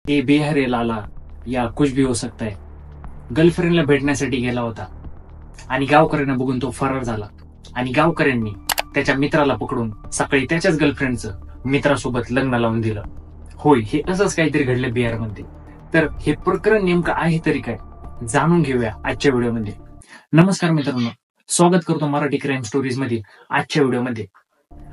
ए बिहारी लाला या कुछ भी हो सकता है गर्लफ्रेंडला भेटण्यासाठी गेला होता आणि गावकऱ्यांना बघून तो फरार झाला आणि गावकऱ्यांनी त्याच्या मित्राला पकडून सकाळी त्याच्याच गर्लफ्रेंडचं मित्रासोबत लग्न लावून दिलं. होय, हे असंच काहीतरी घडलं बिहारमध्ये. तर हे प्रकरण नेमकं आहे तरी काय जाणून घेऊया आजच्या व्हिडिओमध्ये. नमस्कार मित्रांनो, स्वागत करतो मराठी क्राईम स्टोरीज मध्ये. आजच्या व्हिडिओमध्ये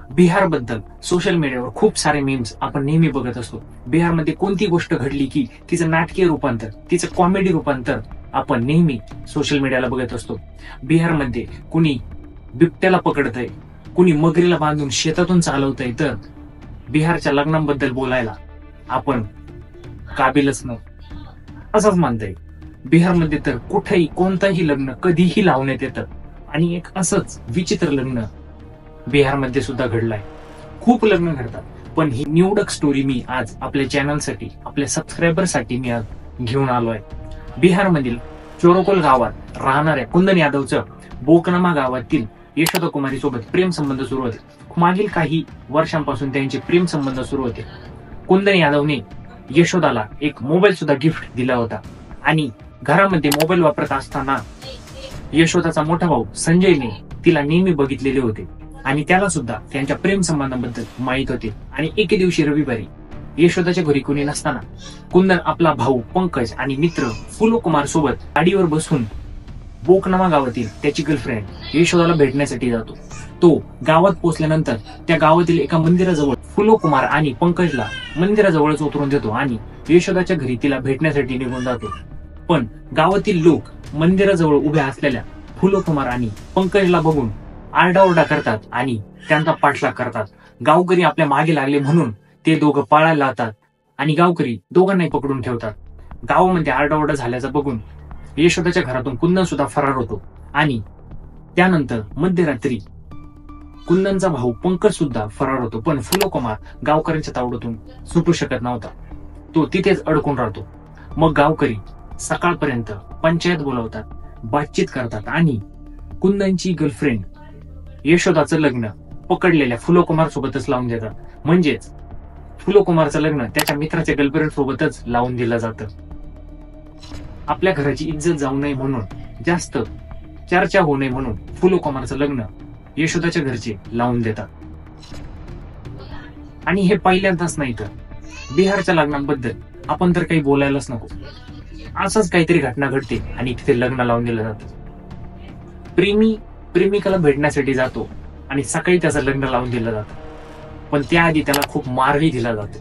बिहार बद्दल सोशल मीडियावर खूप सारे मीम्स आपण नेहमी बघत असतो. बिहारमध्ये कोणती गोष्ट घडली की तिचं नाटकीय रूपांतर, तिचं कॉमेडी रूपांतर आपण नेहमी सोशल मीडियाला बघत असतो. बिहारमध्ये कुणी बिबट्याला पकडतंय, कुणी मगरीला बांधून शेतातून चालवतंय, तर बिहारच्या लग्नांबद्दल बोलायला आपण काबिलच न असंच मानतंय. बिहारमध्ये तर कुठेही कोणतंही लग्न कधीही लावण्यात येतं आणि एक असंच विचित्र लग्न बिहारमध्ये सुद्धा घडलाय. खूप लग्न घडतात, पण ही निवडक स्टोरी मी आज आपल्या चॅनलसाठी, आपल्या सबस्क्रायबरसाठी मी आज घेऊन आलोय. बिहारमधील चोरोकोल गावात राहणाऱ्या कुंदन यादवचं बोकनमा गावातील यशोदा कुमारी सोबत प्रेम संबंध सुरू होते. मागील काही वर्षांपासून त्यांचे प्रेम संबंध सुरू होते. कुंदन यादवने यशोदाला एक मोबाईल सुद्धा गिफ्ट दिला होता आणि घरामध्ये मोबाईल वापरत असताना यशोदाचा मोठा भाऊ संजयने तिला नेहमी बघितलेले होते आणि त्याला सुद्धा त्यांच्या प्रेम संबंधाबद्दल माहित होते. आणि एके दिवशी रविवारी यशोदाच्या घरी कोणी नसताना कुंदन आपला भाऊ पंकज आणि मित्र फुलो कुमार सोबत गाडीवर बसून बोकनमा गावातील त्याची गर्लफ्रेंड यशोदाला भेटण्यासाठी जातो. तो गावात पोहोचल्यानंतर त्या गावातील एका मंदिराजवळ फुलो कुमार आणि पंकजला मंदिराजवळच उतरून देतो आणि यशोदाच्या घरी तिला भेटण्यासाठी निघून जातो. पण गावातील लोक मंदिराजवळ उभ्या असलेल्या फुलो कुमार आणि पंकजला बघून आरडाओरडा करतात आणि त्यांचा पाठलाग करतात. गावकरी आपल्या मागे लागले म्हणून ते दोघं पळायला लागतात आणि गावकरी दोघांनाही पकडून ठेवतात. गावामध्ये आरडाओरडा झाल्याचं बघून यशोदाच्या घरातून कुंदन सुद्धा फरार होतो आणि त्यानंतर मध्यरात्री कुंदनचा भाऊ पंकज सुद्धा फरार होतो. पण फुलो कुमार गावकऱ्यांच्या तावडीतून सुटू शकत नव्हता, तो तिथेच अडकून राहतो. मग गावकरी सकाळपर्यंत पंचायत बोलवतात, बातचीत करतात आणि कुंदनची गर्लफ्रेंड यशोदाचं लग्न पकडलेल्या फुलो कुमार सोबतच लावून देतात. म्हणजेच फुलो कुमारचं लग्न त्याच्या मित्राच्या गर्लफ्रेंड सोबतच लावून दिलं जातं. आपल्या घराची इज्जत जाऊ नये म्हणून, जास्त चर्चा होऊ नये म्हणून फुलो कुमारचं लग्न यशोदाच्या घरचे लावून देतात. आणि हे पहिल्यांदाच नाही, तर बिहारच्या लग्नांबद्दल आपण तर काही बोलायलाच नको. असंच काहीतरी घटना घडते आणि तिथे लग्न लावून दिलं जातं. प्रेमी प्रेमिकाला भेटण्यासाठी जातो आणि सकाळी त्याचं लग्न लावून दिलं जातं, पण त्याआधी त्याला खूप मारही दिला जातो.